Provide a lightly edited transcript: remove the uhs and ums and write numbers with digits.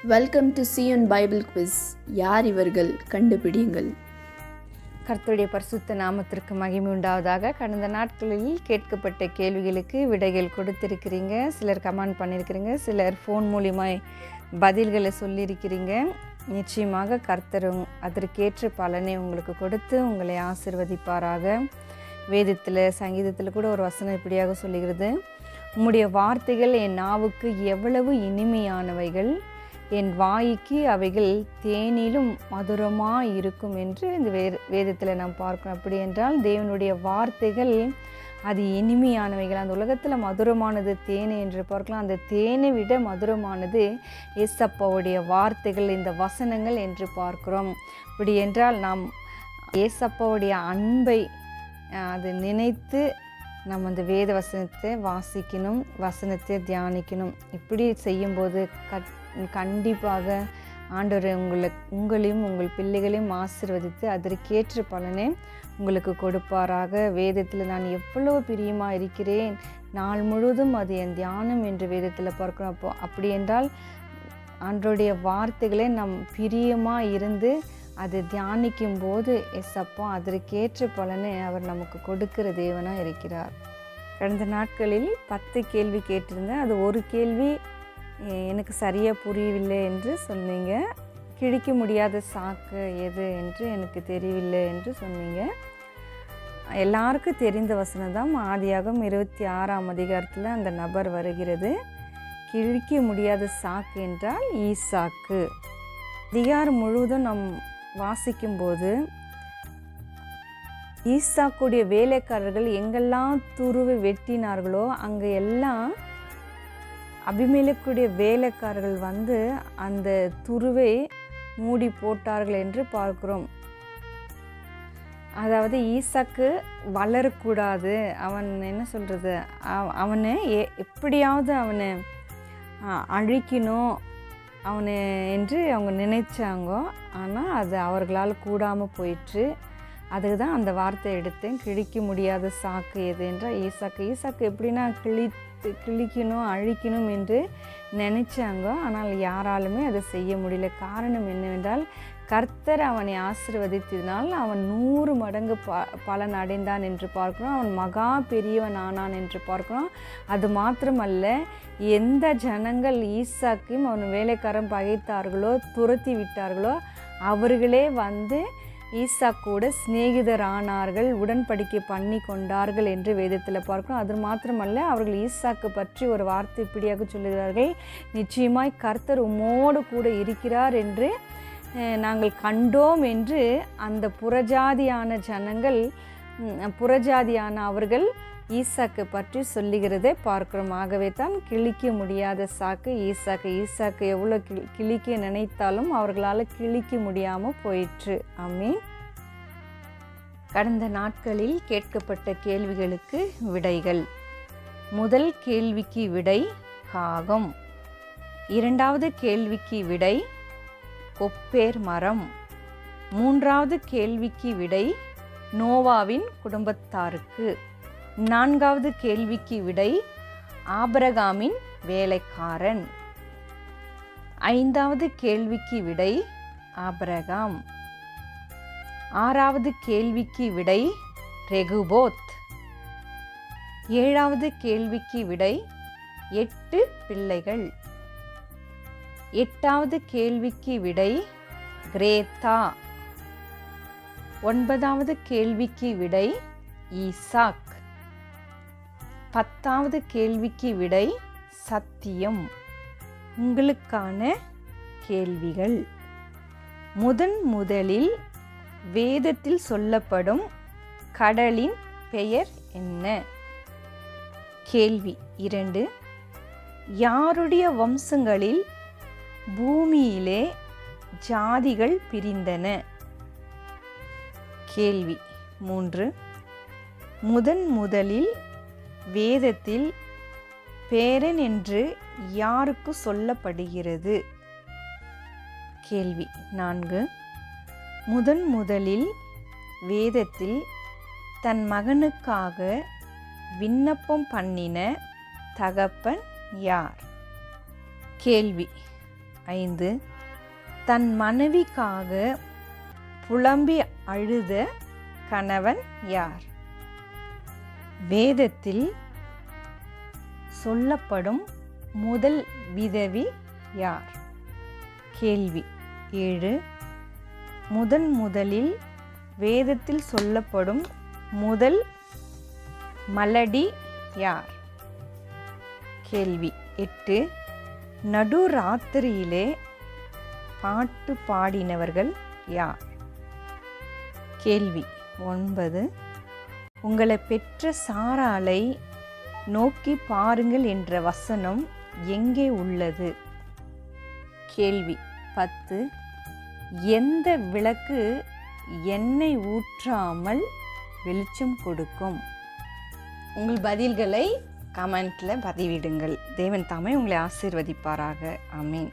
Welcome to Zion Bible quiz. யார் இவர்கள்? கண்டுபிடியுங்கள். கர்த்தருடைய பரிசுத்த நாமத்திற்கு மகிமை உண்டாவதாக. கடந்த நாட்களில் கேட்கப்பட்ட கேள்விகளுக்கு விடைகள் கொடுத்திருக்கிறீங்க. சிலர் கமெண்ட் பண்ணியிருக்கிறீங்க, சிலர் ஃபோன் மூலியமாய் பதில்களை சொல்லியிருக்கிறீங்க. நிச்சயமாக கர்த்தர் அதற்கேற்ற பலனை உங்களுக்கு கொடுத்து உங்களை ஆசீர்வதிப்பாராக. வேதத்தில் சங்கீதத்தில் கூட ஒரு வசனம் இப்படியாக சொல்லுகிறது, உம்முடைய வார்த்தைகள் என் நாவுக்கு எவ்வளவு இனிமையானவைகள், என் வாய்க்கு அவைகள் தேனிலும் மதுரமாக இருக்கும் என்று இந்த வேதத்தில் நாம் பார்க்கணும். அப்படி என்றால் தேவனுடைய வார்த்தைகள் அது இனிமையானவைகள். அந்த உலகத்தில் மதுரமானது தேனை என்று பார்க்கலாம். அந்த தேனை விட மதுரமானது ஏசப்பாவுடைய வார்த்தைகள், இந்த வசனங்கள் என்று பார்க்கிறோம். அப்படி என்றால் நாம் ஏசப்பாவுடைய அன்பை அது நினைத்து நம்ம அந்த வேத வசனத்தை வாசிக்கணும், வசனத்தை தியானிக்கணும். இப்படி செய்யும்போது கண்டிப்பாக ஆண்டவர் உங்களையும் உங்கள் பிள்ளைகளையும் ஆசீர்வதித்து அதற்கேற்ற பலனை உங்களுக்கு கொடுப்பாராக. வேதத்தில் நான் எவ்வளோ பிரியமாக இருக்கிறேன், நாள் முழுவதும் அது என் தியானம் என்று வேதத்தில் பார்க்கிறோம். அப்படி என்றால் ஆண்டவருடைய வார்த்தைகளை நம் பிரியமாக இருந்து அது தியானிக்கும் போது எஸ்அப்பா அதற்கேற்ற பலனை அவர் நமக்கு கொடுக்கிற தேவனாக இருக்கிறார். கடந்த நாட்களில் 10 கேள்வி கேட்டிருந்தேன். அது ஒரு கேள்வி எனக்கு சரியாக புரியவில்லை என்று சொன்னீங்க. கிழிக்க முடியாத சாக்கு எது என்று எனக்கு தெரியவில்லை என்று சொன்னீங்க. எல்லாருக்கும் தெரிந்த வசனம் தான். ஆதியாகமம் 26ஆம் அதிகாரத்தில் அந்த நபர் வருகிறது. கிழிக்க முடியாத சாக்கு என்றால் ஈசாக்கு. அதிகாரம் முழுவதும் நம் வாசிக்கும்போது ஈசாக்குடைய வேலைக்காரர்கள் எங்கெல்லாம் துருவை வெட்டினார்களோ அங்கே எல்லாம் அபிமெலேக்குடைய வேலைக்காரர்கள் வந்து அந்த துருவை மூடி போட்டார்கள் என்று பார்க்கிறோம். அதாவது ஈசாக்கு வளரக்கூடாது, அவன் என்ன சொல்கிறது, அவனை எப்படியாவது அவனை அழிக்கணும் அவனை என்று அவங்க நினைச்சாங்க. ஆனால் அது அவர்களால் கூடாமல் போயிற்று. அதுக்கு தான் அந்த வார்த்தை எடுத்தேன், கிழிக்க முடியாத சாக்கு எது என்றால் ஈசாக்கு எப்படின்னா கிழிக்கணும் அழிக்கணும் என்று நினைச்சாங்க. ஆனால் யாராலுமே அதை செய்ய முடியல. காரணம் என்னவென்றால் கர்த்தர் அவனை ஆசீர்வதித்ததினால் அவன் 100 மடங்கு பலன் அடைந்தான் என்று பார்க்கிறோம். அவன் மகா பெரியவன் ஆனான் என்று பார்க்கிறோம். அது மாத்திரமல்ல, எந்த ஜனங்கள் ஈசாக்கையும் அவன் வேலைக்காரன் பகைத்தார்களோ துரத்தி விட்டார்களோ அவர்களே வந்து ஈசாக்கோட சிநேகிதர் ஆனார்கள், உடன்படிக்கை பண்ணி கொண்டார்கள் என்று வேதத்தில் பார்க்கிறோம். அது மாத்திரமல்ல, அவர்கள் ஈசாக்கு பற்றி ஒரு வார்த்தை இப்படியாக சொல்லுகிறார்கள், நிச்சயமாய் கர்த்தர் உம்மோடு கூட இருக்கிறார் என்று நாங்கள் கண்டோம் என்று அந்த புறஜாதியான ஜனங்கள், புறஜாதியான அவர்கள் ஈசாக்கு பற்றி சொல்லுகிறதை பார்க்கிறோம். ஆகவே தான் கிழிக்க முடியாத சாக்கு ஈசாக்கு எவ்வளோ கிழிக்க நினைத்தாலும் அவர்களால் கிழிக்க முடியாமல் போயிற்று. ஆமீன். கடந்த நாட்களில் கேட்கப்பட்ட கேள்விகளுக்கு விடைகள். முதல் கேள்விக்கு விடை காகம். இரண்டாவது கேள்விக்கு விடை கொப்பேர் மரம். மூன்றாவது கேள்விக்கு விடை நோவாவின் குடும்பத்தாருக்கு. நான்காவது கேள்விக்கு விடை ஆபிரகாமின் வேலைக்காரன். ஐந்தாவது கேள்விக்கு விடை ஆபிரகாம். ஆறாவது கேள்விக்கு விடை ரெகுபோத். ஏழாவது கேள்விக்கு விடை 8 பிள்ளைகள். எட்டாவது கேள்விக்கு விடை கிரேத்தா. 9வது கேள்விக்கு விடை ஈசாக். 10வது கேள்விக்கு விடை சத்தியம். உங்களுக்கான கேள்விகள். முதலில் வேதத்தில் சொல்லப்படும் கடலின் பெயர் என்ன? கேள்வி 2, யாருடைய வம்சங்களில் பூமியிலே ஜாதிகள் பிரிந்தன? கேள்வி 3, முதலில் வேதத்தில் பேரன் என்று யாருக்கு சொல்லப்படுகிறது? கேள்வி 4, முதலில் வேதத்தில் தன் மகனுக்காக விண்ணப்பம் பண்ணின தகப்பன் யார்? கேள்வி 5. தன் மனைவிக்காக புலம்பி அழுத கணவன் யார்? வேதத்தில் சொல்லப்படும் முதல் விதவி யார்? கேள்வி 7. முதலில் வேதத்தில் சொல்லப்படும் முதல் மலடி யார்? கேள்வி 8. நடுராத்திரியிலே பாட்டு பாடினவர்கள் யார்? கேள்வி 9. உங்களை பெற்ற சாராளை நோக்கி பாருங்கள் என்ற வசனம் எங்கே உள்ளது? கேள்வி 10. எந்த விளக்கு எண்ணெய் ஊற்றாமல் வெளிச்சம் கொடுக்கும்? உங்கள் பதில்களை கமெண்ட்டில் பதிவிடுங்கள். தேவன் தாமே உங்களை ஆசீர்வதிப்பாராக. ஆமீன்.